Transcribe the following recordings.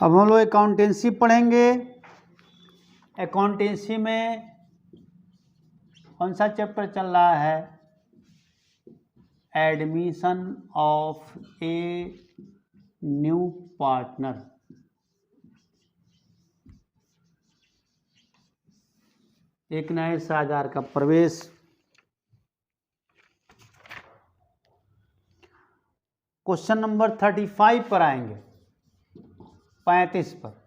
अब हम लोग अकाउंटेंसी पढ़ेंगे। अकाउंटेंसी में कौन सा चैप्टर चल रहा है? Admission of a new partner. एक नए साझेदार का प्रवेश। क्वेश्चन नंबर 35 पर आएंगे, 35 पर।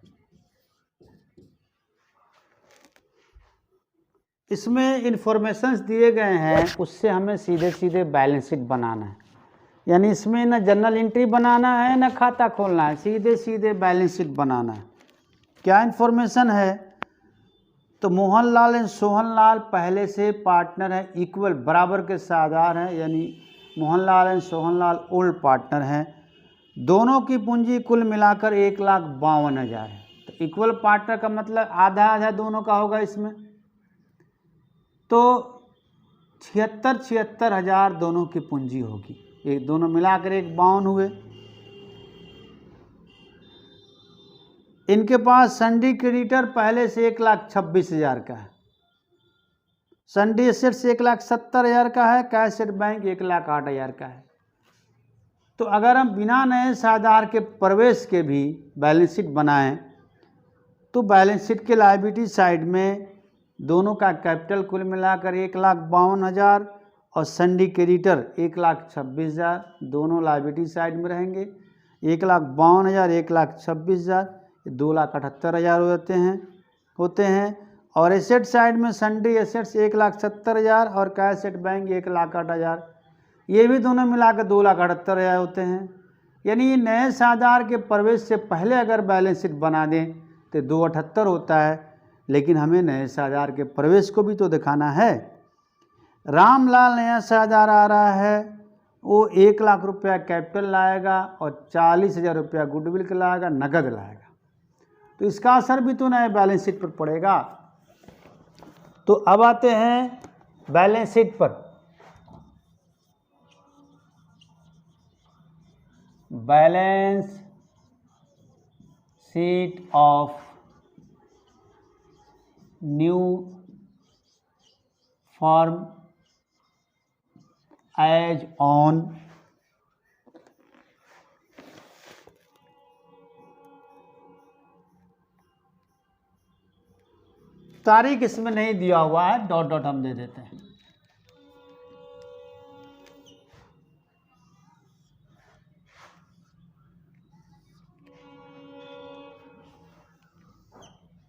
इसमें इंफॉर्मेशंस दिए गए हैं, उससे हमें सीधे सीधे बैलेंस शीट बनाना है। यानी इसमें ना जनरल एंट्री बनाना है ना खाता खोलना है, सीधे सीधे बैलेंस शीट बनाना है। क्या इंफॉर्मेशन है? तो मोहनलाल एंड सोहनलाल पहले से पार्टनर है, इक्वल बराबर के साझेदार हैं, यानी Mohanlal and Sohanlal old partner हैं। दोनों की पूंजी कुल मिलाकर 1,52,000 है। तो इक्वल पार्टनर का मतलब आधा आधा दोनों का होगा इसमें। तो 76,000 दोनों की पूंजी होगी, एक दोनों मिलाकर 1,52 हुए। इनके पास सन्डी क्रेडिटर पहले से 1,26,000 का है, सन्डी एसेट्स 1,70,000 का है, कैश एट बैंक 1,08,000 का है। तो अगर हम बिना नए साझेदार के प्रवेश के भी बैलेंस शीट बनाएं तो बैलेंस शीट के लायबिलिटी साइड में दोनों का कैपिटल कुल मिलाकर 1,52,000 और सन्डी क्रेडिटर 1,26,000 दोनों लायबिलिटी साइड में रहेंगे। 1,52,000 1,26,000 2,78,000 होते हैं। और एसेट साइड में सन्डी एसेट्स 1,70,000 और कैश एट बैंक 1,08,000, ये भी दोनों मिलाकर 2,78,000 होते हैं। यानी नए साझेदार के प्रवेश से पहले अगर बैलेंस शीट बना दें तो 2,78 होता है, लेकिन हमें नए साझेदार के प्रवेश को भी तो दिखाना है। रामलाल नया साझेदार आ रहा है, वो 1,00,000 रुपया कैपिटल लाएगा और 40,000 रुपया गुडविल का लाएगा, नगद लाएगा। तो इसका असर भी तो नए बैलेंस शीट पर पड़ेगा। तो अब आते हैं बैलेंस शीट पर। Balance sheet of new firm as on तारीख इसमें नहीं दिया हुआ है, डॉट डॉट हम दे देते हैं।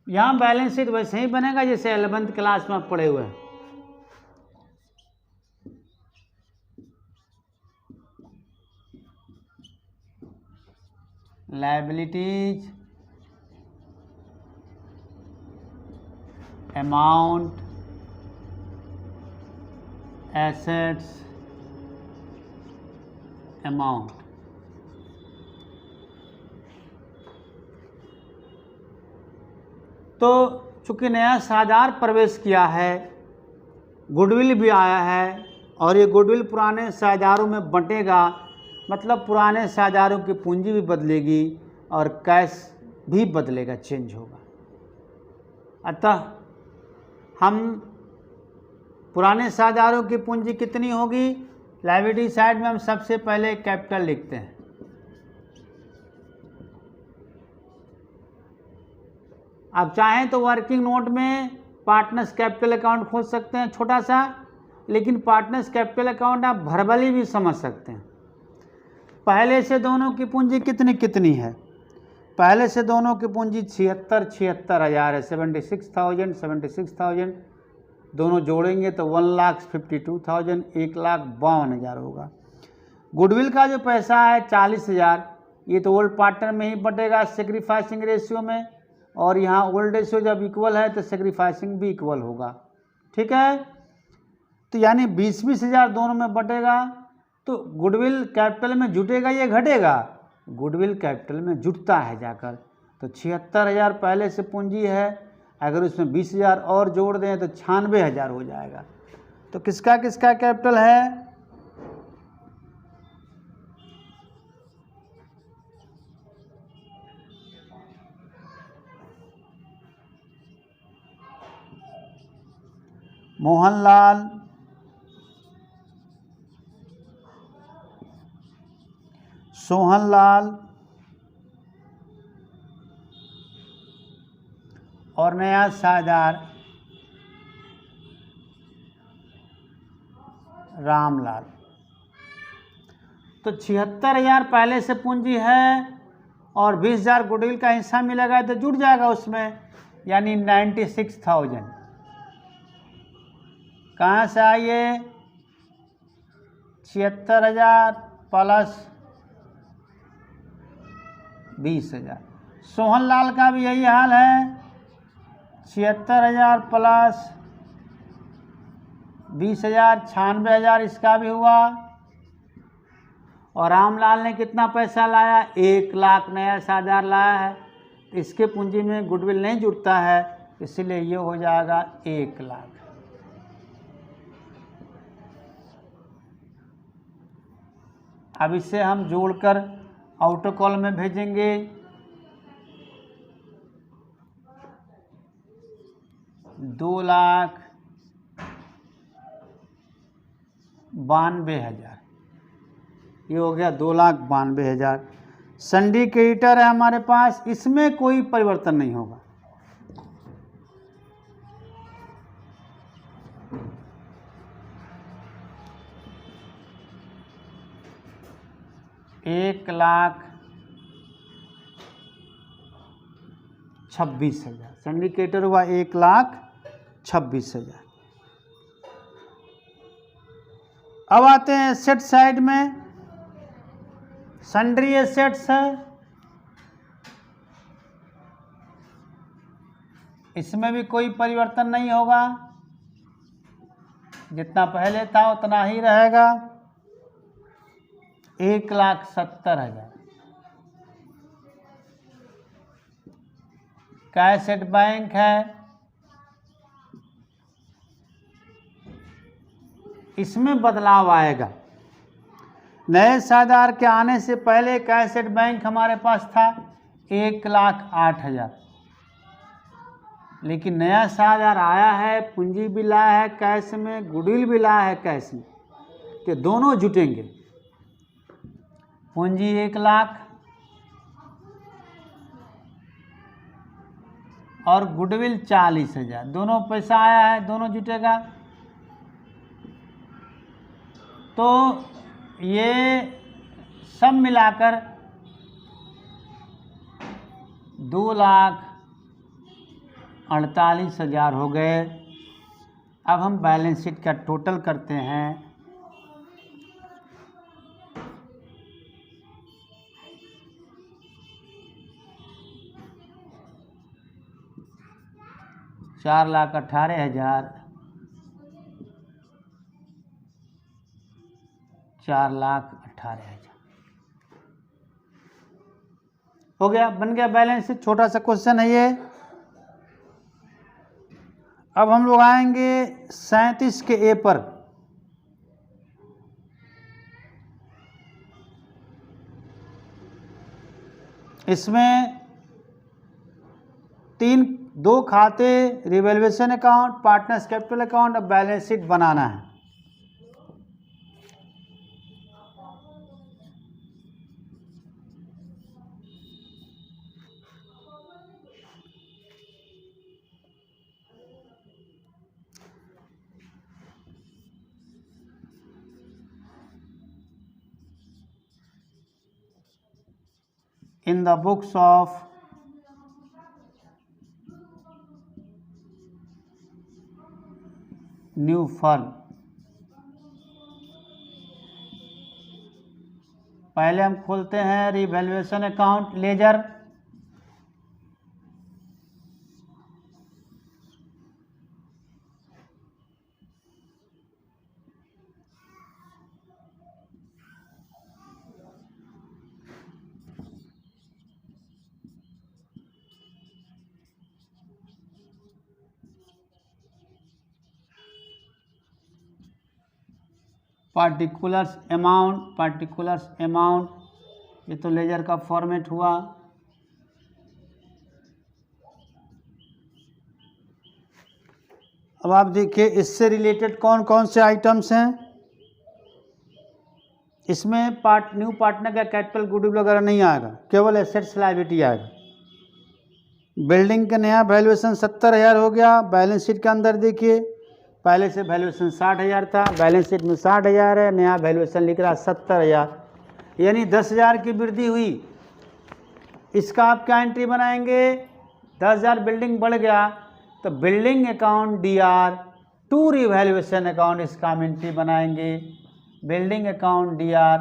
यहां बैलेंस शीट वैसे ही बनेगा जैसे 11th क्लास में पढ़े हुए हैं। Liabilities, amount, assets, amount. तो चूंकि नया साझेदार प्रवेश किया है, गुडविल भी आया है और ये गुडविल पुराने साझेदारों में बंटेगा, मतलब पुराने साझेदारों की पूंजी भी बदलेगी और कैश भी बदलेगा, चेंज होगा। अतः हम पुराने साझेदारों की पूंजी कितनी होगी, लायबिलिटी साइड में हम सबसे पहले कैपिटल लिखते हैं। आप चाहें तो वर्किंग नोट में पार्टनर्स कैपिटल अकाउंट खोल सकते हैं छोटा सा, लेकिन पार्टनर्स कैपिटल अकाउंट आप भरबली भी समझ सकते हैं। पहले से दोनों की पूंजी कितनी कितनी है? पहले से दोनों की पूंजी 76,000 है, 76,000 दोनों जोड़ेंगे तो 1,52,000 1,52,000 होगा। गुडविल का जो पैसा है 40,000, ये तो ओल्ड पार्टनर में ही बटेगा सेक्रीफाइसिंग रेशियो में, और यहाँ ओल्ड रेशियो जब इक्वल है तो सेक्रीफाइसिंग भी इक्वल होगा। ठीक है, तो यानी 20,000 दोनों में बटेगा। तो गुडविल कैपिटल में जुटेगा या घटेगा? गुडविल कैपिटल में जुटता है जाकर। तो 76,000 पहले से पूंजी है, अगर उसमें 20,000 और जोड़ दें तो 96,000 हो जाएगा। तो किसका किसका कैपिटल है? मोहनलाल, सोहनलाल और नया साझेदार रामलाल। तो 76,000 पहले से पूंजी है और 20,000 गुडविल का हिस्सा मिलेगा तो जुड़ जाएगा उसमें, यानी 96,000। कहाँ से आइए? 76,000 प्लस 20,000। सोहनलाल का भी यही हाल है, 76,000 प्लस 20,000, 96,000 इसका भी हुआ। और रामलाल ने कितना पैसा लाया? 1 लाख नया साझेदार लाया है, इसके पूंजी में गुडविल नहीं जुड़ता है, इसलिए ये हो जाएगा 1 लाख। अब इसे हम जोड़कर आउटर कॉलम में भेजेंगे। दो 2,92,000, ये हो गया 2,92,000। सिंडिकेटर है हमारे पास, इसमें कोई परिवर्तन नहीं होगा। $1,26,000 सिंडिकेटर हुआ, 1,26,000। अब आते हैं एसेट साइड में। सन्ड्री एसेट्स है, इसमें भी कोई परिवर्तन नहीं होगा, जितना पहले था उतना ही रहेगा, 1,70,000। कैसेट बैंक है, इसमें बदलाव आएगा। नए साझेदार के आने से पहले कैसेट बैंक हमारे पास था 1,08,000, लेकिन नया साझेदार आया है, पूंजी भी लाया है कैश में, गुडविल भी लाया है कैश में, तो दोनों जुटेंगे। पूंजी 1 लाख और गुडविल 40,000, दोनों पैसा आया है, दोनों जुटेगा। तो ये सब मिलाकर 2,48,000 हो गए। अब हम बैलेंस शीट का टोटल करते हैं। $4,18,000, 4,18,000 हो गया, बन गया बैलेंस शीट। छोटा सा क्वेश्चन है ये। अब हम लोग आएंगे 37 के ए पर। इसमें दो खाते, revaluation account, partners capital account और बैलेंस शीट बनाना है। In the books of new firm, पहले हम खोलते हैं revaluation account, ledger. Particulars amount, ये तो लेजर का फॉर्मेट हुआ। अब आप देखिए इससे रिलेटेड कौन कौन से आइटम्स हैं। इसमें न्यू पार्टनर का कैपिटल गुडविल वगैरह नहीं आएगा, केवल एसेट्स लायबिलिटी आएगा। बिल्डिंग का नया वैल्यूएशन 70,000 हो गया। बैलेंस शीट के अंदर देखिए, पहले से वैल्यूएशन 60,000 था, बैलेंस शीट में 60,000 है, नया वैल्यूएशन लिख रहा 70,000, यानी 10,000 की वृद्धि हुई। इसका आप क्या एंट्री बनाएंगे? 10,000 बिल्डिंग बढ़ गया तो building account DR to revaluation account, इसका हम एंट्री बनाएंगे। Building account DR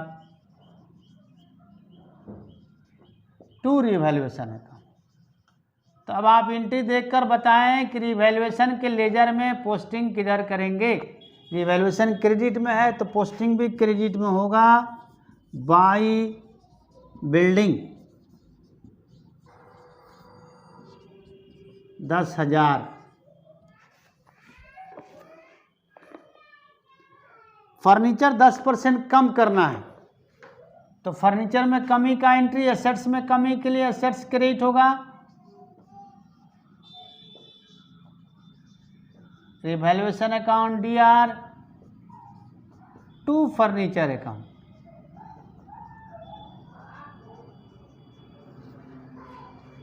to revaluation account. तो अब आप एंट्री देखकर बताएं कि रिवैल्यूएशन के लेजर में पोस्टिंग किधर करेंगे। रिवैल्यूएशन क्रेडिट में है तो पोस्टिंग भी क्रेडिट में होगा। By building 10,000। फर्नीचर 10% कम करना है तो फर्नीचर में कमी का एंट्री, एसेट्स में कमी के लिए एसेट्स क्रेडिट होगा। Revaluation account DR to furniture account.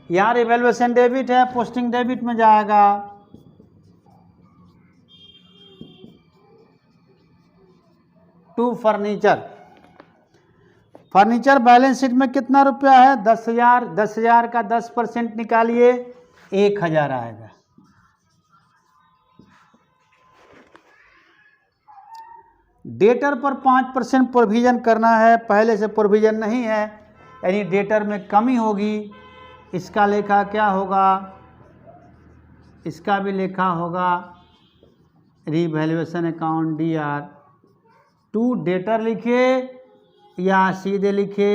यहाँ रिवैल्यूएशन डेबिट है, पोस्टिंग डेबिट में जाएगा। To furniture. Furniture balance sheet में कितना रुपया है? 10,000। 10,000 का 10% निकालिए, 1,000 आएगा। डेटर पर 5% प्रोविजन करना है, पहले से प्रोविजन नहीं है, यानी डेटर में कमी होगी। इसका लेखा क्या होगा? इसका भी लेखा होगा revaluation account DR to debtor लिखे या सीधे लिखे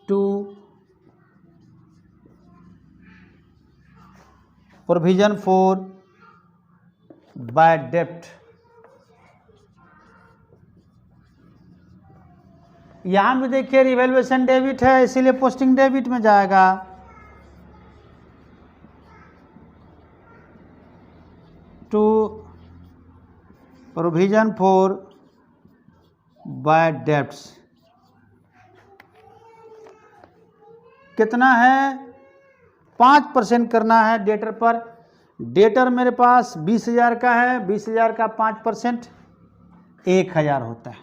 टू प्रोविजन फॉर बैड डेप्ट। यहाँ भी देखिए रिवैल्यूएशन डेबिट है, इसीलिए पोस्टिंग डेबिट में जाएगा। To provision for bad debts कितना है? 5% करना है डेटर पर। डेटर मेरे पास 20,000 का है, 20,000 का 5% 1,000 होता है,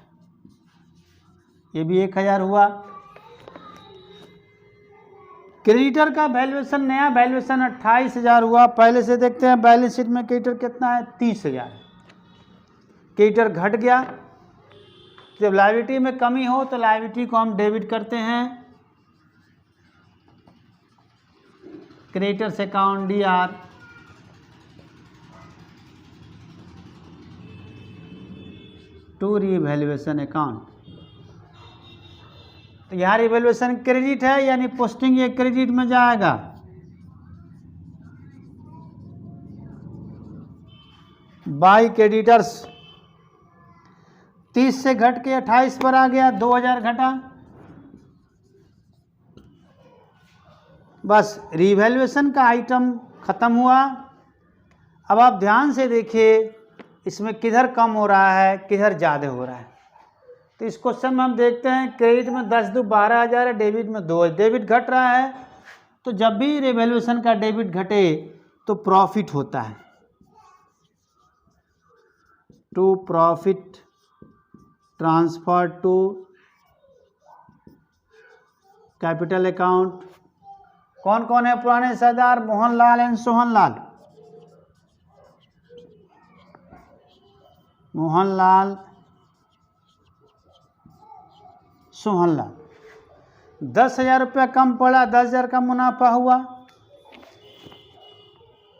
ये भी 1,000 हुआ। क्रेडिटर का वैल्यूएशन, नया वैल्यूएशन 28,000 हुआ। पहले से देखते हैं बैलेंस शीट में क्रेडिटर कितना है? 30,000। क्रेडिटर घट गया। जब लायबिलिटी में कमी हो तो लायबिलिटी को हम डेबिट करते हैं। Creditors account DR to revaluation account. तो यहाँ रिवैल्यूएशन क्रेडिट है, यानी पोस्टिंग ये क्रेडिट में जाएगा। बाई क्रेडिटर्स 30 से घट के 28 पर आ गया, 2,000 घटा। बस रिवैल्यूएशन का आइटम खत्म हुआ। अब आप ध्यान से देखिए इसमें किधर कम हो रहा है, किधर ज़्यादा हो रहा है। तो इस क्वेश्चन में हम देखते हैं क्रेडिट में 10 दो 12,000 है, डेबिट में 2 है। डेबिट घट रहा है तो जब भी रिवैल्यूएशन का डेबिट घटे तो प्रॉफिट होता है। To profit transfer to capital account. कौन कौन है पुराने सरदार? मोहनलाल एंड सोहनलाल। मोहनलाल सोहनलाल। 10,000 रुपया कम पड़ा, 10,000 का मुनाफा हुआ।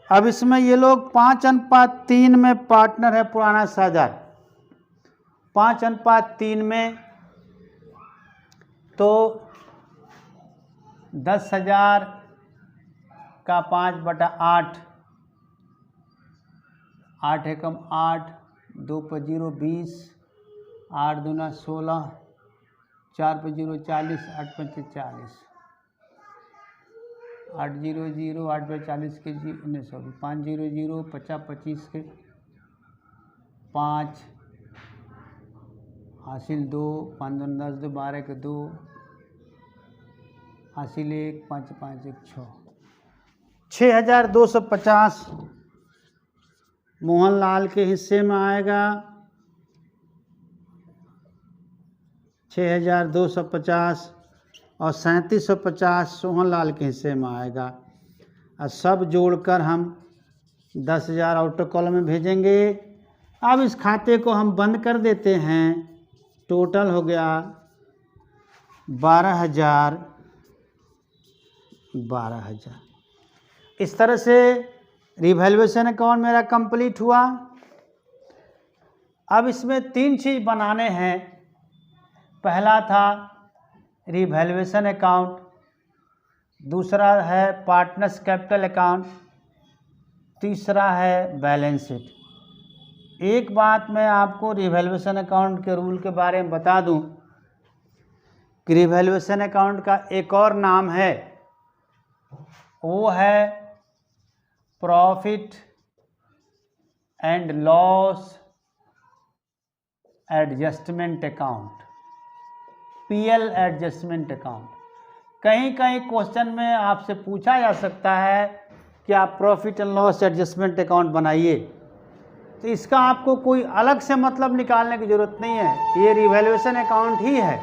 अब इसमें ये लोग 5:3 में पार्टनर है पुराना सरदार। 5:3 में तो 10,000 का 5/8, 8 एकम 8, 2 पर 0 20, 8 दूना 16, 4 पर 0 40, 8 पंचे 40, 8 0 0, 8 पर 40 के 5 0 0, 50 25 के 5 हासिल 2 5 2 10 2 12 के 2 हासिल 1 5 5 1 6 6250 मोहनलाल के हिस्से में आएगा। 6250 और 3750 सोहनलाल के हिस्से में आएगा। और सब जोड़कर हम 10,000 ऑटो कॉलम में भेजेंगे। अब इस खाते को हम बंद कर देते हैं। टोटल हो गया 12,000। इस तरह से रिवैल्यूएशन अकाउंट मेरा कंप्लीट हुआ। अब इसमें 3 चीज़ बनाने हैं। पहला था रिवैल्यूएशन अकाउंट, दूसरा है पार्टनर्स कैपिटल अकाउंट, तीसरा है बैलेंस शीट। एक बात मैं आपको रिवैल्यूएशन अकाउंट के रूल के बारे में बता दूं कि रिवैल्यूएशन अकाउंट का एक और नाम है, वो है profit and loss adjustment account, PL adjustment account. कहीं कहीं क्वेश्चन में आपसे पूछा जा सकता है कि आप profit and loss adjustment account बनाइए, तो इसका आपको कोई अलग से मतलब निकालने की ज़रूरत नहीं है, ये रिवैल्यूएशन अकाउंट ही है।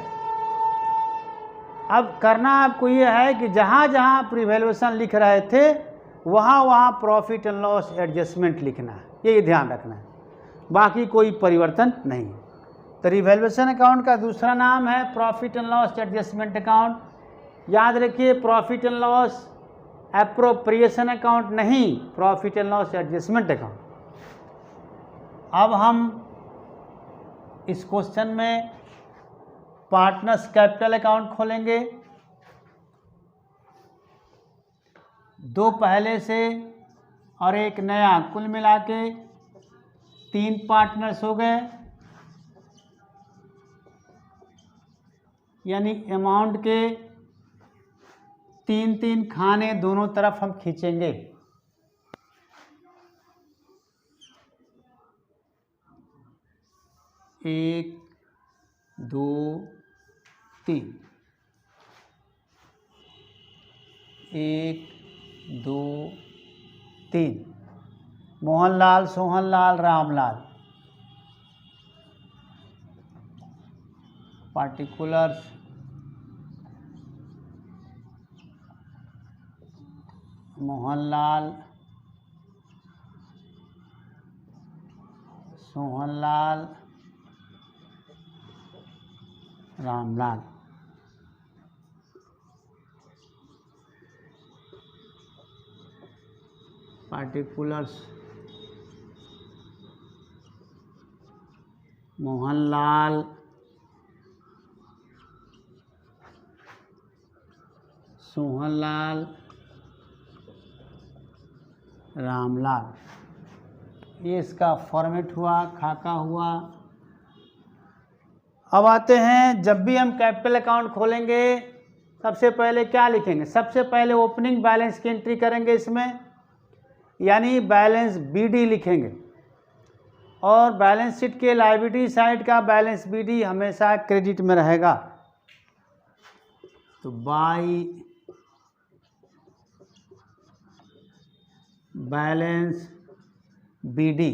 अब करना आपको ये है कि जहाँ जहाँ आप रिवैल्यूएशन लिख रहे थे वहाँ वहाँ प्रॉफिट एंड लॉस एडजस्टमेंट लिखना है, ये ध्यान रखना है, बाकी कोई परिवर्तन नहीं। तो रिवैल्यूएशन अकाउंट का दूसरा नाम है profit and loss adjustment account. याद रखिए, profit and loss appropriation account नहीं, profit and loss adjustment account. अब हम इस क्वेश्चन में पार्टनर्स कैपिटल अकाउंट खोलेंगे। 2 पहले से और एक नया, कुल मिला के 3 पार्टनर्स हो गए, यानी अमाउंट के 3-3 खाने दोनों तरफ हम खींचेंगे। एक 2 3, 1 2 3, मोहनलाल, सोहनलाल, रामलाल। पार्टिकुलर्स मोहनलाल, सोहनलाल, रामलाल। पार्टिकुलर्स मोहनलाल, सोहनलाल, रामलाल। ये इसका फॉर्मेट हुआ, खाका हुआ। अब आते हैं, जब भी हम कैपिटल अकाउंट खोलेंगे सबसे पहले क्या लिखेंगे? सबसे पहले ओपनिंग बैलेंस की एंट्री करेंगे इसमें, यानी बैलेंस बीडी लिखेंगे। और बैलेंस शीट के लायबिलिटी साइड का बैलेंस बीडी हमेशा क्रेडिट में रहेगा। तो बाई बैलेंस बीडी।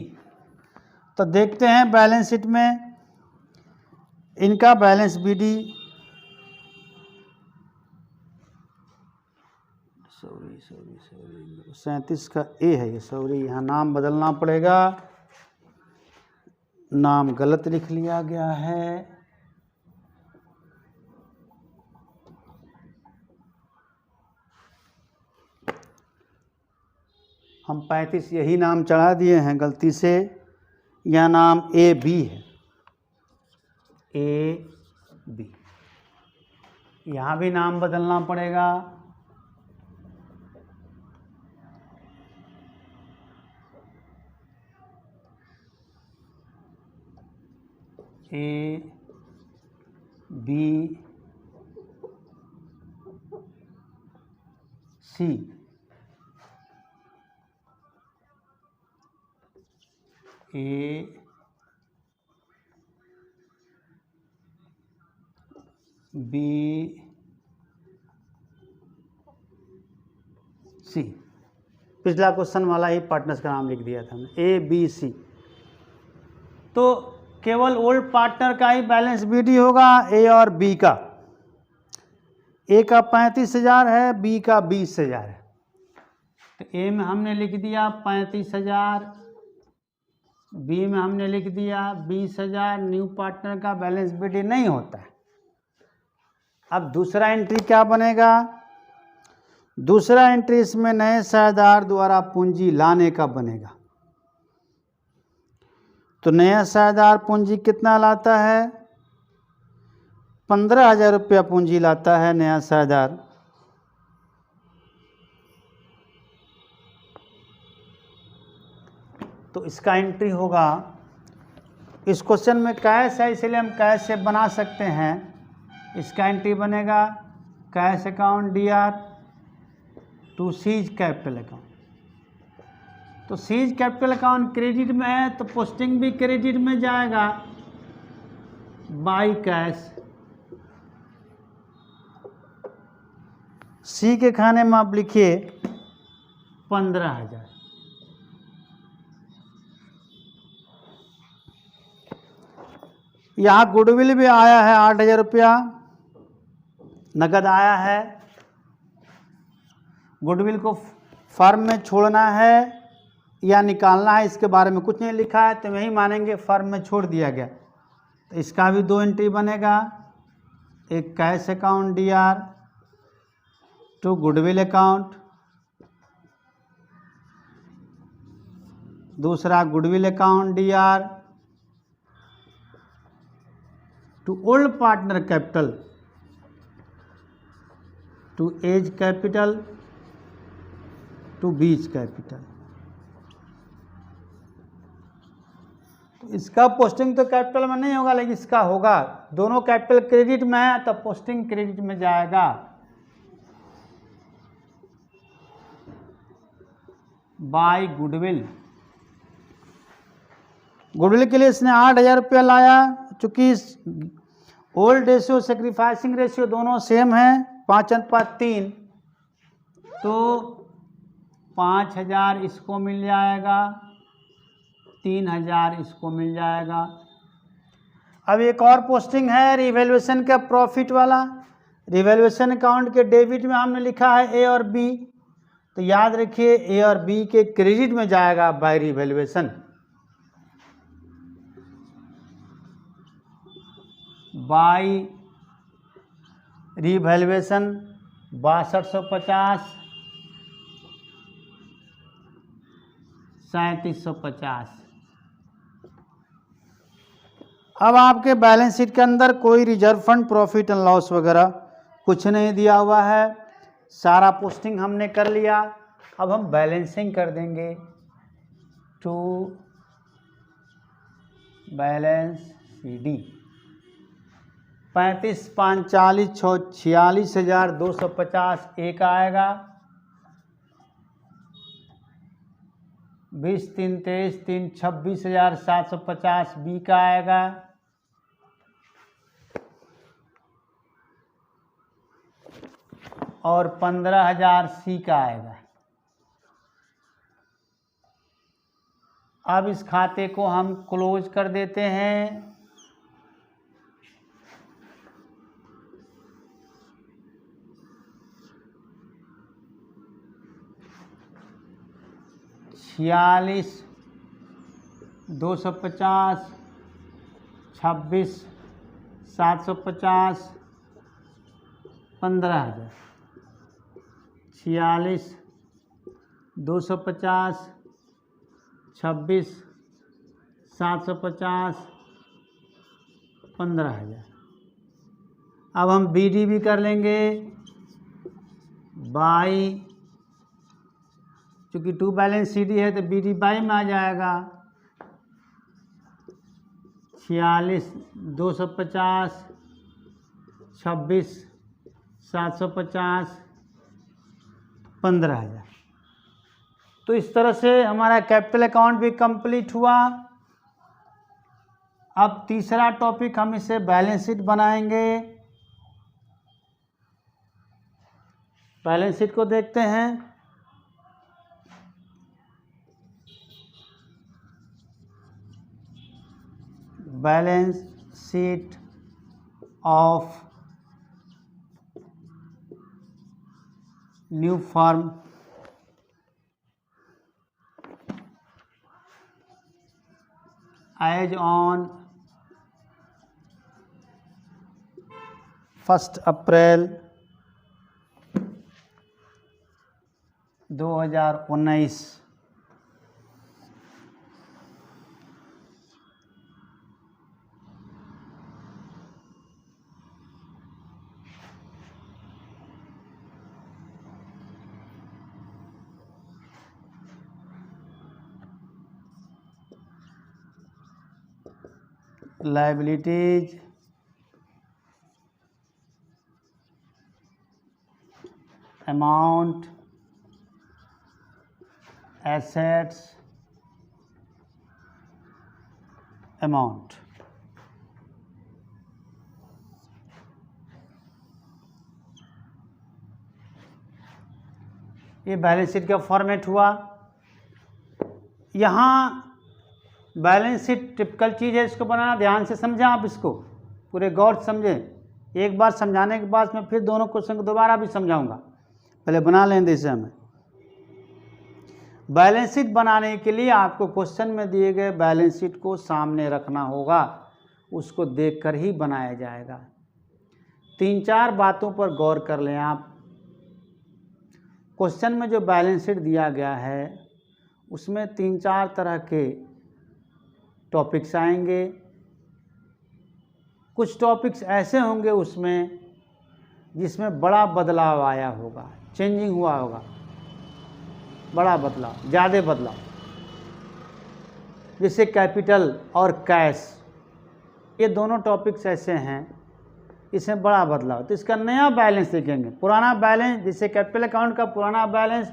तो देखते हैं बैलेंस शीट में इनका बैलेंस बीडी, सॉरी 37 का ए है ये, सॉरी यहाँ नाम बदलना पड़ेगा, नाम गलत लिख लिया गया है। हम 35 यही नाम चढ़ा दिए हैं गलती से, यह नाम ए बी है, ए बी। यहाँ भी नाम बदलना पड़ेगा, A B C. A B C, पिछला क्वेश्चन वाला ही पार्टनर्स का नाम लिख दिया था हमने, ए बी सी। तो केवल ओल्ड पार्टनर का ही बैलेंस बीडी होगा, ए और बी का। ए का 35,000 है, बी का 20,000 है। तो ए में हमने लिख दिया 35,000, बी में हमने लिख दिया 20,000। न्यू पार्टनर का बैलेंस बीडी नहीं होता है। अब दूसरा एंट्री क्या बनेगा? दूसरा एंट्री इसमें नए साझेदार द्वारा पूंजी लाने का बनेगा। तो नया साझेदार पूंजी कितना लाता है? 15,000 रुपया पूंजी लाता है नया साझेदार। तो इसका एंट्री होगा, इस क्वेश्चन में कैश है इसलिए हम कैश से बना सकते हैं। इसका एंट्री बनेगा cash account DR to C's capital account. तो सीज कैपिटल अकाउंट क्रेडिट में है तो पोस्टिंग भी क्रेडिट में जाएगा बाई कैश। सी के खाने में आप लिखिए 15,000। यहाँ गुडविल भी आया है 8,000 रुपया नकद आया है। गुडविल को फर्म में छोड़ना है या निकालना है, इसके बारे में कुछ नहीं लिखा है, तो यही मानेंगे फर्म में छोड़ दिया गया। तो इसका भी 2 एंट्री बनेगा, एक cash account DR to goodwill account, दूसरा goodwill account DR to old partner capital to A's capital to B's capital. तो इसका पोस्टिंग तो कैपिटल में नहीं होगा, लेकिन इसका होगा। दोनों कैपिटल क्रेडिट में है तो पोस्टिंग क्रेडिट में जाएगा। बाय गुडविल, गुडविल के लिए इसने 8,000 रुपया लाया। चूंकि ओल्ड रेशियो सेक्रीफाइसिंग रेशियो दोनों सेम है 5:3, तो 5,000 इसको मिल जाएगा, 3,000 इसको मिल जाएगा। अब एक और पोस्टिंग है रिवैल्यूएशन का प्रॉफिट वाला। रिवैल्यूएशन अकाउंट के डेबिट में हमने लिखा है ए और बी, तो याद रखिए ए और बी के क्रेडिट में जाएगा बाय रिवैल्यूएशन। Bye revaluation 6250, 3750। अब आपके बैलेंस शीट के अंदर कोई reserve fund, profit and loss वगैरह कुछ नहीं दिया हुआ है। सारा पोस्टिंग हमने कर लिया। अब हम बैलेंसिंग कर देंगे टू बैलेंस CD। 35, 5, 40, 46,250 एक आएगा, 20, 3, 23, 3, 26,750 बी का आएगा, और 15,000 सी का आएगा। अब इस खाते को हम क्लोज कर देते हैं। छियालीस 250, 26 750, 15,000। 46 250, 26 750, 15,000। अब हम BD भी कर लेंगे बाई, चूँकि टू बैलेंस CD है तो BD बाई में आ जाएगा। 46 250, 26 750, 15,000। तो इस तरह से हमारा कैपिटल अकाउंट भी कंप्लीट हुआ। अब तीसरा टॉपिक हम इसे बैलेंस शीट बनाएंगे। बैलेंस शीट को देखते हैं। Balance sheet of new firm as on 1 April 2019। Liabilities, amount, assets, amount. ये बैलेंस शीट का फॉर्मेट हुआ। यहाँ बैलेंस शीट टिपिकल चीज़ है, इसको बनाना ध्यान से समझें, आप इसको पूरे गौर से समझें। एक बार समझाने के बाद मैं फिर दोनों क्वेश्चन को दोबारा भी समझाऊंगा, पहले बना लें इसे हमें। बैलेंस शीट बनाने के लिए आपको क्वेश्चन में दिए गए बैलेंस शीट को सामने रखना होगा, उसको देखकर ही बनाया जाएगा। 3-4 बातों पर गौर कर लें आप। क्वेश्चन में जो बैलेंस शीट दिया गया है उसमें 3-4 तरह के टॉपिक्स आएंगे। कुछ टॉपिक्स ऐसे होंगे उसमें जिसमें बड़ा बदलाव आया होगा, चेंजिंग हुआ होगा, बड़ा बदलाव, ज़्यादा बदलाव, जैसे कैपिटल और कैश। ये दोनों टॉपिक्स ऐसे हैं इसमें बड़ा बदलाव, तो इसका नया बैलेंस लिखेंगे। पुराना बैलेंस, जैसे कैपिटल अकाउंट का पुराना बैलेंस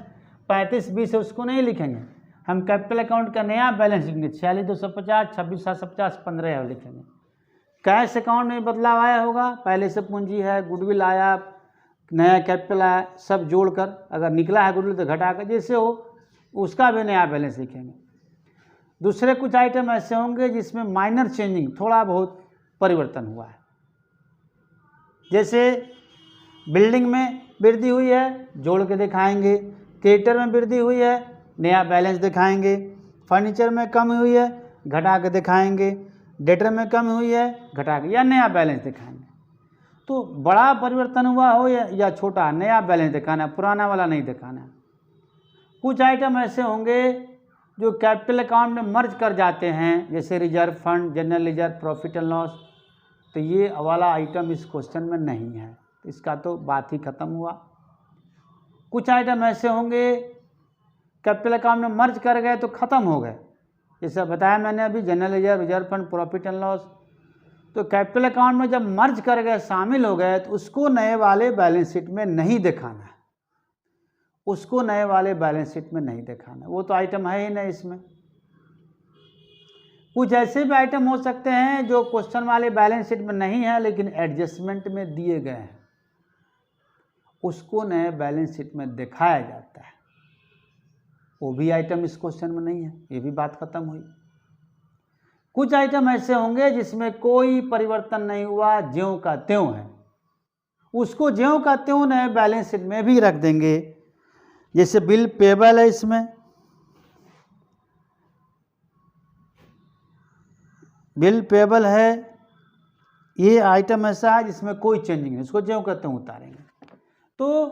35-20 है, उसको नहीं लिखेंगे हम। कैपिटल अकाउंट का नया बैलेंस लिखेंगे 46,250, 26,750, 15 लिखेंगे। कैश अकाउंट में बदलाव आया होगा, पहले से पूंजी है, गुडविल आया, नया कैपिटल आया, सब जोड़कर, अगर निकला है गुडविल तो घटाकर, जैसे हो उसका भी नया बैलेंस लिखेंगे। दूसरे कुछ आइटम ऐसे होंगे जिसमें माइनर चेंजिंग, थोड़ा बहुत परिवर्तन हुआ है, जैसे बिल्डिंग में वृद्धि हुई है, जोड़ के दिखाएंगे। क्रेडिटर में वृद्धि हुई है, नया बैलेंस दिखाएंगे। फर्नीचर में कमी हुई है, घटा के दिखाएंगे। डेटर में कमी हुई है, घटा के या नया बैलेंस दिखाएंगे। तो बड़ा परिवर्तन हुआ हो या छोटा, नया बैलेंस दिखाना है, पुराना वाला नहीं दिखाना है। कुछ आइटम ऐसे होंगे जो कैपिटल अकाउंट में मर्ज कर जाते हैं, जैसे reserve fund, general reserve, profit and loss, तो ये वाला आइटम इस क्वेश्चन में नहीं है, इसका तो बात ही खत्म हुआ। कुछ आइटम ऐसे होंगे कैपिटल अकाउंट में मर्ज कर गए तो ख़त्म हो गए, जैसे बताया मैंने अभी, general reserve, reserve fund, profit and loss. तो कैपिटल अकाउंट में जब मर्ज कर गए, शामिल हो गए, तो उसको नए वाले बैलेंस शीट में नहीं दिखाना है, उसको नए वाले बैलेंस शीट में नहीं दिखाना, वो तो आइटम है ही नहीं इसमें। कुछ ऐसे भी आइटम हो सकते हैं जो क्वेश्चन वाले बैलेंस शीट में नहीं है लेकिन एडजस्टमेंट में दिए गए हैं, उसको नए बैलेंस शीट में दिखाया जाता है, वो भी आइटम इस क्वेश्चन में नहीं है, ये भी बात खत्म हुई। कुछ आइटम ऐसे होंगे जिसमें कोई परिवर्तन नहीं हुआ, ज्यों का त्यों है, उसको ज्यों का त्यों नए बैलेंस शीट में भी रख देंगे। जैसे बिल पेबल है, इसमें बिल पेबल है, ये आइटम ऐसा है जिसमें कोई चेंजिंग नहीं, इसको ज्यों का त्यों उतारेंगे। तो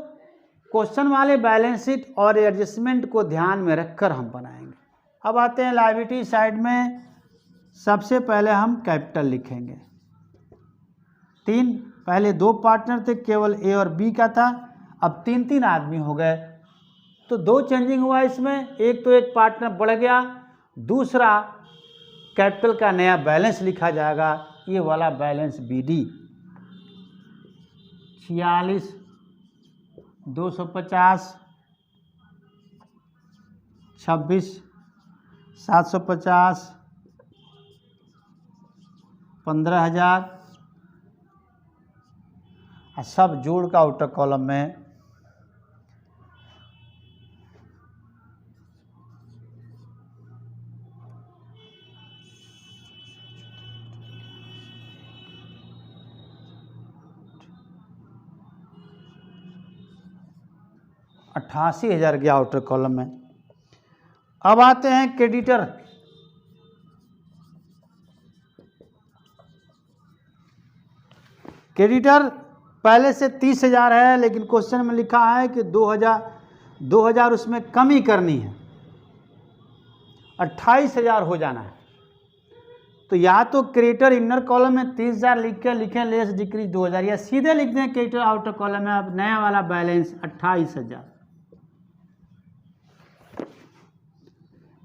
क्वेश्चन वाले बैलेंस शीट और एडजस्टमेंट को ध्यान में रखकर हम बनाएंगे। अब आते हैं लायबिलिटी साइड में। सबसे पहले हम कैपिटल लिखेंगे। पहले 2 पार्टनर थे, केवल ए और बी का था, अब 3-3 आदमी हो गए, तो 2 चेंजिंग हुआ इसमें। एक तो एक पार्टनर बढ़ गया, दूसरा कैपिटल का नया बैलेंस लिखा जाएगा, ये वाला बैलेंस BD 46,250, 26,750, 15,000, सब जोड़ का आउटर कॉलम में 88,000 गया आउटर कॉलम में। अब आते हैं क्रेडिटर। क्रेडिटर पहले से 30,000 है, लेकिन क्वेश्चन में लिखा है कि 2,000 उसमें कमी करनी है, 28,000 हो जाना है। तो या तो क्रेडिटर इनर कॉलम में 30,000 लिख के लिखें लेस डिक्रीज 2,000, या सीधे लिख दें क्रेडिटर आउटर कॉलम में अब नया वाला बैलेंस 28,000।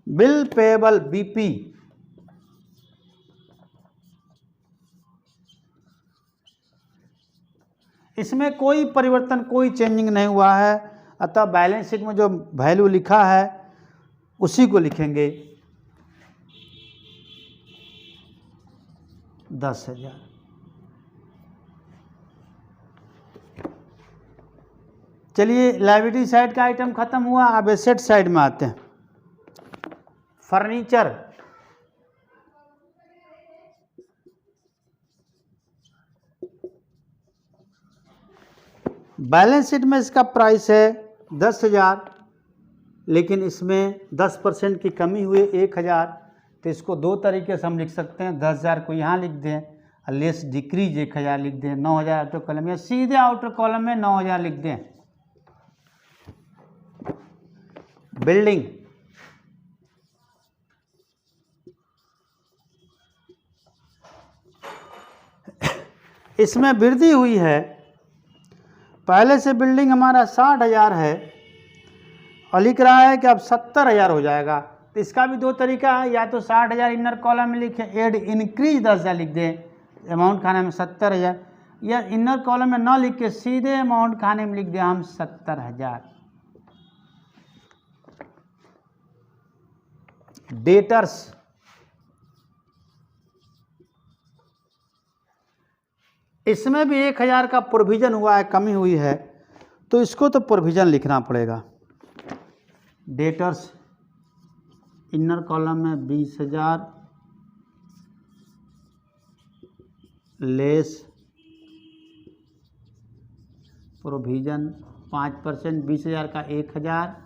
बिल पेएबल बीपी, इसमें कोई परिवर्तन, कोई चेंजिंग नहीं हुआ है, अतः बैलेंस शीट में जो वैल्यू लिखा है उसी को लिखेंगे, 10,000। चलिए लायबिलिटी साइड का आइटम खत्म हुआ, अब एसेट साइड में आते हैं। फर्नीचर, बैलेंस शीट में इसका प्राइस है 10,000, लेकिन इसमें 10% की कमी हुई 1,000, तो इसको दो तरीके से हम लिख सकते हैं। 10,000 को यहाँ लिख दें और लेस डिक्रीज 1,000 लिख दें, 9,000 आउटर कॉलम, या सीधे आउटर कॉलम में 9,000 लिख दें। बिल्डिंग, इसमें वृद्धि हुई है, पहले से बिल्डिंग हमारा 60,000 है और लिख रहा है कि अब 70,000 हो जाएगा। तो इसका भी दो तरीका है, या तो 60,000 इनर कॉलम में लिखें, एड इंक्रीज 10,000 लिख दें, अमाउंट खाने में 70,000, या इनर कॉलम में ना लिख के सीधे अमाउंट खाने में लिख दें हम 70,000। डेटर्स, इसमें भी 1,000 का प्रोविजन हुआ है, कमी हुई है, तो इसको तो प्रोविजन लिखना पड़ेगा। डेटर्स इनर कॉलम में 20,000 लेस प्रोविजन 5%, 20,000 का 1,000,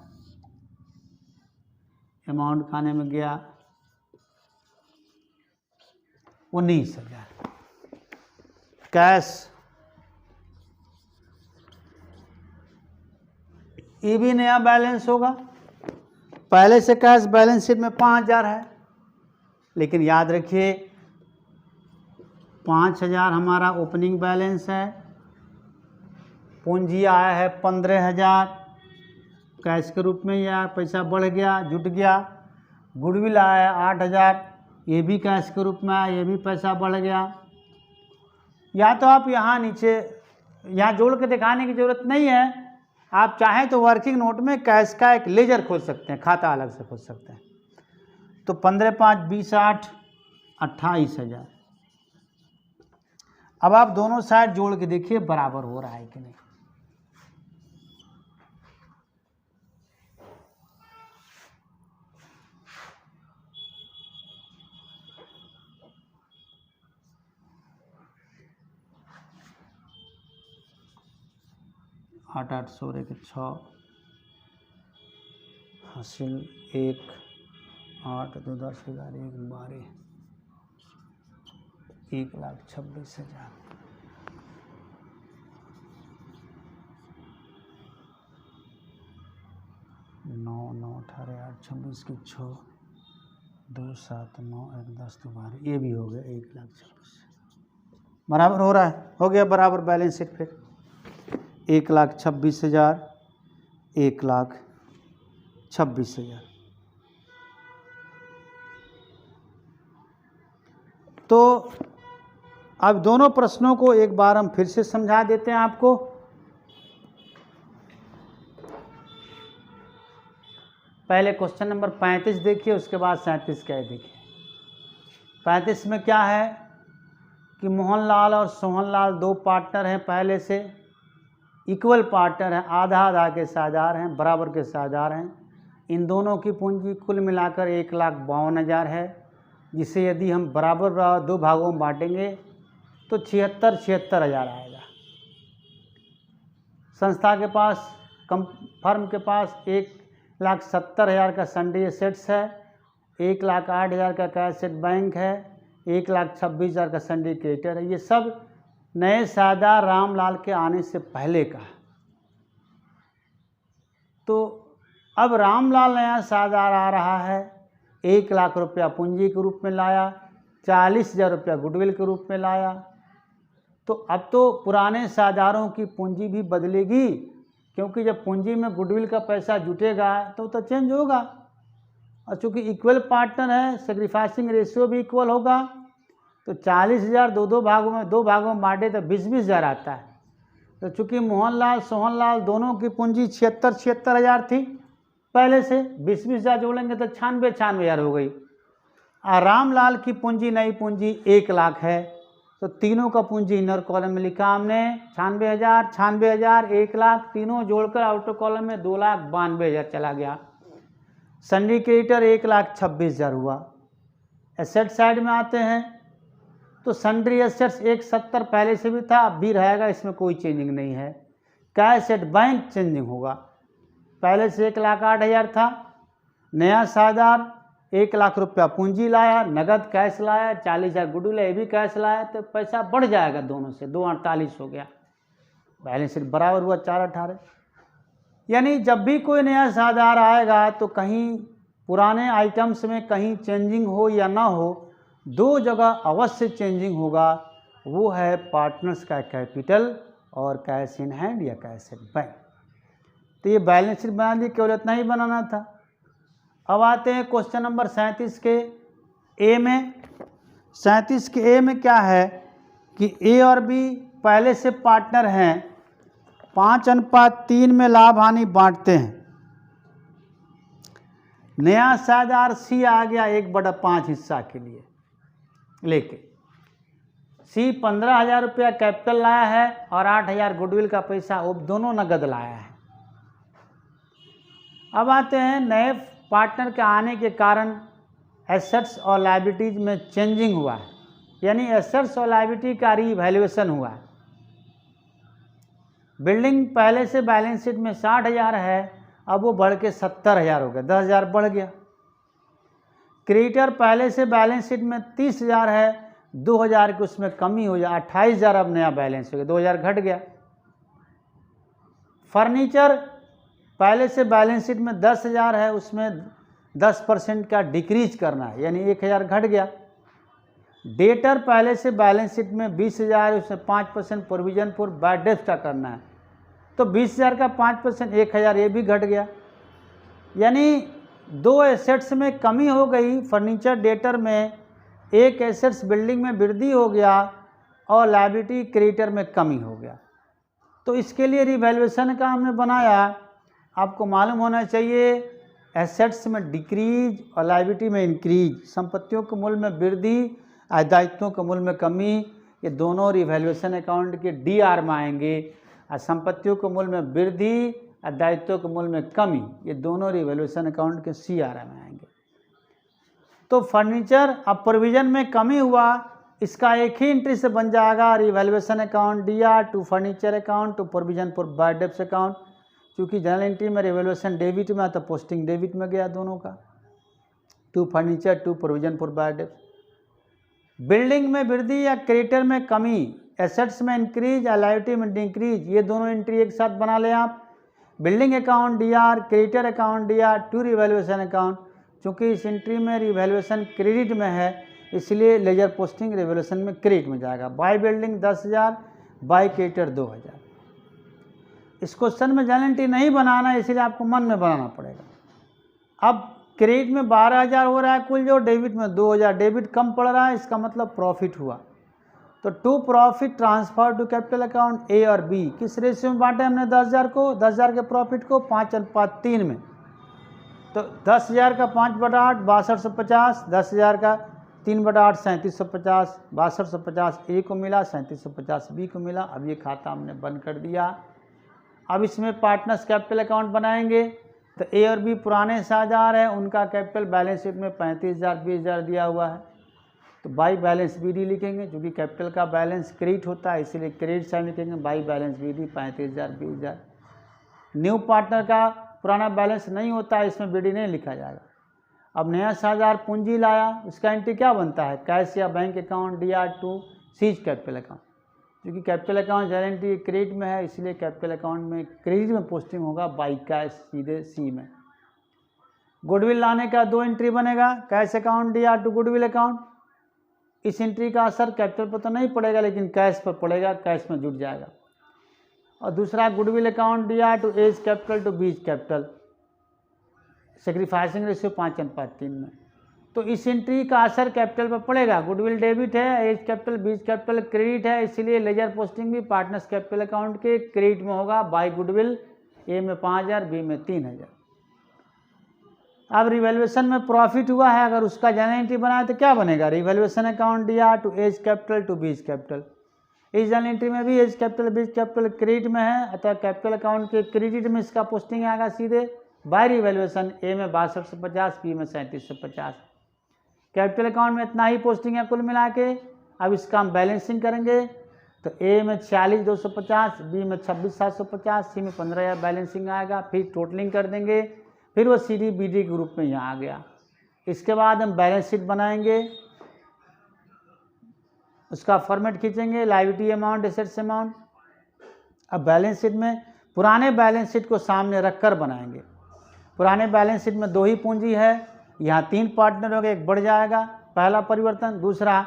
अमाउंट खाने में गया 19,000। कैश, ये भी नया बैलेंस होगा, पहले से कैश बैलेंस शीट में 5,000 है, लेकिन याद रखिए 5,000 हमारा ओपनिंग बैलेंस है, पूंजी आया है 15,000, कैश के रूप में या पैसा बढ़ गया, जुट गया। गुडविल आया है 8,000, ये भी कैश के रूप में आया, ये भी पैसा बढ़ गया। या तो आप यहाँ नीचे यहाँ जोड़ के दिखाने की ज़रूरत नहीं है, आप चाहें तो वर्किंग नोट में कैश का एक लेजर खोल सकते हैं, खाता अलग से खोल सकते हैं। तो 15, 5, 20, 8, 28,000। अब आप दोनों साइड जोड़ के देखिए बराबर हो रहा है कि नहीं। आठ 8 16 के 6 हासिल 1 8 2 10 11 1 12 1,26,000। 9 9 18 8 26 के 6 2 7 9 1 10 12, ये भी हो गया 1,26,000। बराबर हो रहा है, हो गया बराबर बैलेंस शीट। फिर 1,26,000, 1,26,000। तो अब दोनों प्रश्नों को एक बार हम फिर से समझा देते हैं आपको। पहले क्वेश्चन नंबर 35 देखिए, उसके बाद 37 क्या है देखिए। 35 में क्या है कि मोहनलाल और सोहनलाल दो पार्टनर हैं, पहले से इक्वल पार्टनर हैं, आधा आधा के साझेदार हैं, बराबर के साझेदार हैं। इन दोनों की पूंजी कुल मिलाकर 1,52,000 है, जिसे यदि हम बराबर दो भागों में बांटेंगे तो 76,000 आएगा। संस्था के पास फर्म के पास 1,70,000 का सन्ड्री एसेट्स है, 1,08,000 का कैश एट बैंक है, 1,26,000 का सन्ड्री क्रेडिटर है। ये सब नए साझेदार रामलाल के आने से पहले का। तो अब रामलाल नया साझेदार आ रहा है, 1,00,000 रुपया पूंजी के रूप में लाया, 40,000 रुपया गुडविल के रूप में लाया। तो अब तो पुराने साझेदारों की पूंजी भी बदलेगी, क्योंकि जब पूंजी में गुडविल का पैसा जुटेगा तो चेंज होगा। और चूँकि इक्वल पार्टनर है, सेक्रीफाइसिंग रेशियो भी इक्वल होगा, तो 40,000 दो भागों में बांटे तो 20,000 आता है। तो चूँकि मोहनलाल सोहनलाल दोनों की पूंजी 76,000 थी पहले से, 20,000 जोड़ेंगे तो 96,000 हो गई। और रामलाल की पूंजी नई पूंजी 1,00,000 है, तो तीनों का पूंजी इनर कॉलम में लिखा हमने 96,000, 96,000, 1,00,000, तीनों जोड़कर आउटर कॉलम में 2,92,000 चला गया। सन्ड्री क्रेडिटर 1,26,000 हुआ। एसेट साइड में आते हैं तो सन्ड्री एसेट्स 1,70 पहले से भी था, अब भी रहेगा, इसमें कोई चेंजिंग नहीं है। कैश एट बैंक चेंजिंग होगा, पहले से 1,08,000 था, नया साझेदार 1,00,000 रुपया पूंजी लाया, नगद कैश लाया, 40,000 गुडविल ये भी कैश लाया, तो पैसा बढ़ जाएगा दोनों से, 2,48 हो गया, बैलेंस शीट बराबर हुआ 4,18। यानी जब भी कोई नया साझेदार आएगा तो कहीं पुराने आइटम्स में कहीं चेंजिंग हो या ना हो, दो जगह अवश्य चेंजिंग होगा, वो है पार्टनर्स का कैपिटल और कैश इन हैंड या कैश एट बैंक। तो ये बैलेंस शीट बना दी, केवल इतना ही बनाना था। अब आते हैं क्वेश्चन नंबर 37 के ए में। 37 के ए में क्या है कि ए और बी पहले से पार्टनर हैं, 5:3 में लाभ हानि बांटते हैं। नया साझेदार सी आ गया 1/5 हिस्सा के लिए लेके। सी 15,000 रुपया कैपिटल लाया है और 8,000 गुडविल का पैसा, वो दोनों नगद लाया है। अब आते हैं नए पार्टनर के आने के कारण एसेट्स और लायबिलिटीज में चेंजिंग हुआ है, यानी एसेट्स और लायबिलिटी का रीवैल्यूएशन हुआ है। बिल्डिंग पहले से बैलेंस शीट में 60,000 है, अब वो बढ़ के 70,000 हो गया, 10,000 बढ़ गया। क्रेडिटर पहले से बैलेंस शीट में 30,000 है, 2,000 की उसमें कमी हो जाए, 28,000 अब नया बैलेंस हो गया, 2,000 घट गया। फर्नीचर पहले से बैलेंस शीट में 10,000 है, उसमें 10% का डिक्रीज करना है, यानी 1,000 घट गया। डेटर पहले से बैलेंस शीट में 20,000 है, उसमें 5% प्रोविजन फॉर बैड डेब्ट का करना है, तो 20,000 का 5% 1,000 ये भी घट गया। यानी दो एसेट्स में कमी हो गई, फर्नीचर डेटर में, एक एसेट्स बिल्डिंग में वृद्धि हो गया और लायबिलिटी क्रेडिटर में कमी हो गया। तो इसके लिए रिवैल्यूएशन का हमने बनाया। आपको मालूम होना चाहिए एसेट्स में डिक्रीज और लायबिलिटी में इंक्रीज, संपत्तियों के मूल्य में वृद्धि, दायित्वों के मूल्य में कमी, ये दोनों रिवैल्यूएशन अकाउंट के डीआर में आएंगे। और संपत्तियों के मूल्य में वृद्धि और दायित्वों के मूल्य में कमी, ये दोनों रिवैल्यूएशन अकाउंट के सीआर में आएंगे। तो फर्नीचर अब प्रोविजन में कमी हुआ, इसका एक ही एंट्री से बन जाएगा revaluation account DR to furniture account to provision for bad debts account. क्योंकि जनरल एंट्री में रिवैल्यूएशन डेबिट में तो पोस्टिंग डेबिट में गया दोनों का, to furniture to provision for bad debts. Building में वृद्धि या क्रेडिटर में कमी, एसेट्स में इंक्रीज या लायबिलिटी में डिक्रीज, ये दोनों एंट्री एक साथ बना लें आप। Building account DR, creditor account DR to revaluation account. चूँकि इस एंट्री में रिवैल्यूएशन क्रेडिट में है, इसलिए लेजर पोस्टिंग रिवैल्यूएशन में क्रेडिट में जाएगा। By building 10,000, by creditor 2,000। इस क्वेश्चन में जनरल एंट्री नहीं बनाना है, इसलिए आपको मन में बनाना पड़ेगा। अब क्रेडिट में 12,000 हो रहा है कुल, जो डेबिट में 2,000, डेबिट कम पड़ रहा है, इसका मतलब प्रॉफिट हुआ। तो to profit transfer to capital account A और बी, किस रेशियो में बांटे हमने 10,000 को, 10,000 के प्रॉफिट को 5:3 में। तो 10,000 का 5/8 6250, 10,000 का 3/8 3750, 6250 ए को मिला, 3750 बी को मिला। अब ये खाता हमने बंद कर दिया। अब इसमें पार्टनर्स कैपिटल अकाउंट बनाएंगे। तो ए और बी पुराने साझेदार हैं, उनका कैपिटल बैलेंस शीट में 35,000 20,000 दिया हुआ है, तो बाई बैलेंस बी डी लिखेंगे। क्योंकि कैपिटल का बैलेंस क्रेडिट होता है, इसीलिए क्रेडिट साइड लिखेंगे, by balance B D 35,000 20,000। New partner का पुराना बैलेंस नहीं होता है, इसमें बीडी नहीं लिखा जाएगा। अब नया साझेदार पूंजी लाया, उसका एंट्री क्या बनता है? कैश या bank account DR to C's capital account. क्योंकि capital account general entry credit में है, इसलिए कैपिटल अकाउंट में क्रेडिट में पोस्टिंग होगा बाई कैश सीधे सी में। गुडविल लाने का 2 एंट्री बनेगा, cash account DR to goodwill account. इस एंट्री का असर कैपिटल पर तो नहीं पड़ेगा, लेकिन कैश पर पड़ेगा, कैश में जुट जाएगा। और दूसरा goodwill account DR to A's capital to B's capital, sacrificing ratio 5:3 में। तो इस एंट्री का असर कैपिटल पर पड़ेगा। गुडविल डेबिट है, A's capital B's capital credit है, इसीलिए लेजर पोस्टिंग भी पार्टनर्स कैपिटल अकाउंट के क्रेडिट में होगा बाय गुडविल, ए में 5000, बी में 3000। अब रिवैल्यूएशन में प्रॉफिट हुआ है, अगर उसका जनरल एंट्री बनाए तो क्या बनेगा? Revaluation account DR to A's capital to B's capital. इस जनरल एंट्री में भी A's capital B's capital credit में है, अतः कैपिटल अकाउंट के क्रेडिट में इसका पोस्टिंग आएगा सीधे बाय रिवैल्यूएशन, ए में 62 से 50, बी में 37 से 50। कैपिटल अकाउंट में इतना ही पोस्टिंग है कुल मिला के। अब इसका हम बैलेंसिंग करेंगे तो ए में 46,250, बी में 26,750, सी में 15,000 बैलेंसिंग आएगा। फिर टोटलिंग कर देंगे, फिर वो CD/BD के ग्रुप में यहाँ आ गया। इसके बाद हम बैलेंस शीट बनाएंगे, उसका फॉर्मेट खींचेंगे, लायबिलिटी अमाउंट, एसेट्स अमाउंट। अब बैलेंस शीट में पुराने बैलेंस शीट को सामने रखकर बनाएंगे। पुराने बैलेंस शीट में 2 ही पूंजी है, यहाँ 3 पार्टनर हो गए, एक बढ़ जाएगा, पहला परिवर्तन। दूसरा,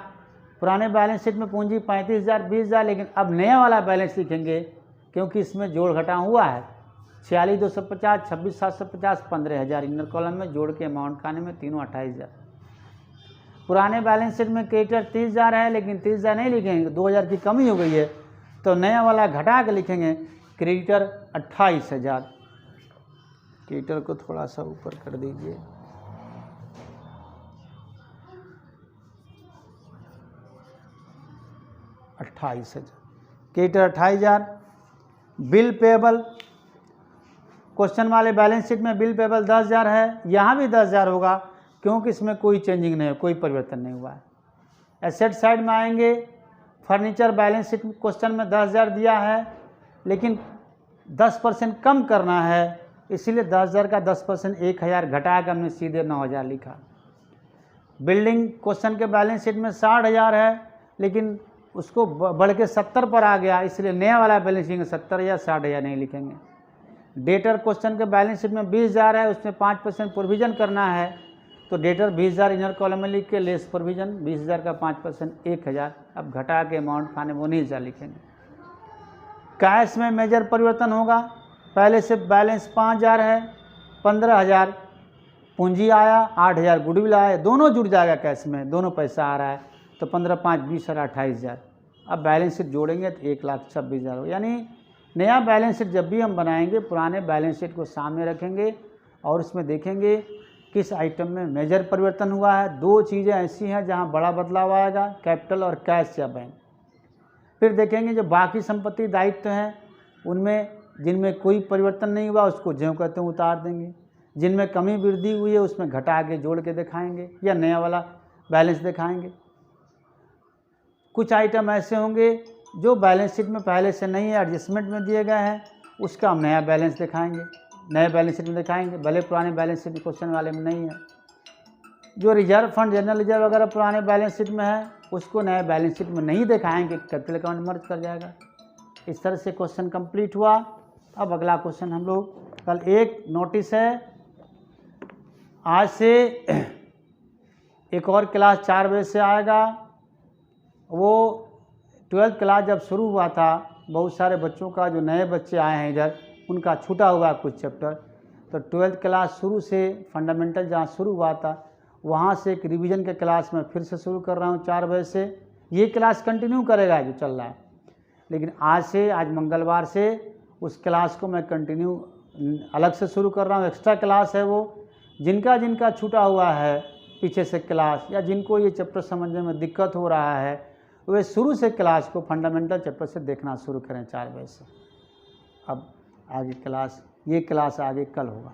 पुराने बैलेंस शीट में पूंजी 35,000, 20,000, लेकिन अब नया वाला बैलेंस लिखेंगे क्योंकि इसमें जोड़ घटाव हुआ है। 46,250, 26,750, 15,000 इनर कॉलम में जोड़ के अमाउंट खाने में तीनों 28,000। पुराने बैलेंस शीट में क्रेडिटर 30,000 है, लेकिन 30,000 नहीं लिखेंगे, 2,000 की कमी हो गई है, तो नया वाला घटा के लिखेंगे क्रेडिटर 28,000। क्रेडिटर को थोड़ा सा ऊपर कर दीजिए, क्रेडिटर 28,000। बिल पेबल, क्वेश्चन वाले बैलेंस शीट में बिल पेबल 10,000 है, यहाँ भी 10,000 होगा क्योंकि इसमें कोई चेंजिंग नहीं है, कोई परिवर्तन नहीं हुआ है। एसेट साइड में आएंगे, फर्नीचर बैलेंस शीट क्वेश्चन में 10,000 दिया है, लेकिन 10% कम करना है, इसीलिए 10,000 का 10% 1,000 घटा कर हमने सीधे 9,000 लिखा। बिल्डिंग क्वेश्चन के बैलेंस शीट में 60,000 है, लेकिन उसको बढ़ के 70 पर आ गया, इसलिए नया वाला बैलेंस लिखेंगे 70,000, 60,000 नहीं लिखेंगे। डेटर क्वेश्चन के बैलेंस शीट में 20,000 है, उसमें 5% प्रोविजन करना है, तो डेटर 20,000 इनर कॉलम में लिख के लेस प्रोविजन 20,000 का 5% 1,000। अब घटा के अमाउंट खाने में 19,000 लिखेंगे। कैश में मेजर परिवर्तन होगा, पहले से बैलेंस 5,000 है, 15,000 पूंजी आया, 8,000 गुडविल आया, दोनों जुड़ जाएगा कैश में, दोनों पैसा आ रहा है, तो 15, 5, 20 और 28,000। अब बैलेंस शीट जोड़ेंगे तो 1,26,000 हो। यानी नया बैलेंस शीट जब भी हम बनाएंगे पुराने बैलेंस शीट को सामने रखेंगे और उसमें देखेंगे किस आइटम में मेजर परिवर्तन हुआ है। 2 चीज़ें ऐसी हैं जहां बड़ा बदलाव आएगा, कैपिटल और कैश या बैंक। फिर देखेंगे जो बाकी संपत्ति दायित्व हैं उनमें जिनमें कोई परिवर्तन नहीं हुआ उसको ज्यों कहते हैं उतार देंगे, जिनमें कमी वृद्धि हुई है उसमें घटा के जोड़ के दिखाएंगे या नया वाला बैलेंस दिखाएंगे। कुछ आइटम ऐसे होंगे जो बैलेंस शीट में पहले से नहीं है, एडजस्टमेंट में दिए गए हैं, उसका हम नया बैलेंस दिखाएंगे, नए बैलेंस शीट में दिखाएंगे, भले पुराने बैलेंस शीट क्वेश्चन वाले में नहीं है। जो रिजर्व फंड, जनरल रिजर्व वगैरह पुराने बैलेंस शीट में है उसको नए बैलेंस शीट में नहीं दिखाएंगे, कैपिटल अकाउंट मर्ज कर जाएगा। इस तरह से क्वेश्चन कंप्लीट हुआ। अब अगला क्वेश्चन हम लोग कल एक नोटिस है, आज से एक और क्लास 4 बजे से आएगा। वो 12th क्लास जब शुरू हुआ था, बहुत सारे बच्चों का जो नए बच्चे आए हैं इधर उनका छूटा हुआ कुछ चैप्टर, तो 12th क्लास शुरू से फंडामेंटल जहाँ शुरू हुआ था वहाँ से एक रिवीजन के क्लास में फिर से शुरू कर रहा हूँ 4 बजे से। ये क्लास कंटिन्यू करेगा जो चल रहा है, लेकिन आज मंगलवार से उस क्लास को मैं कंटिन्यू अलग से शुरू कर रहा हूँ। एक्स्ट्रा क्लास है वो, जिनका छूटा हुआ है पीछे से क्लास या जिनको ये चैप्टर समझने में दिक्कत हो रहा है वे शुरू से क्लास को फंडामेंटल चैप्टर से देखना शुरू करें 4 बजे से। अब आगे क्लास, ये क्लास आगे कल होगा।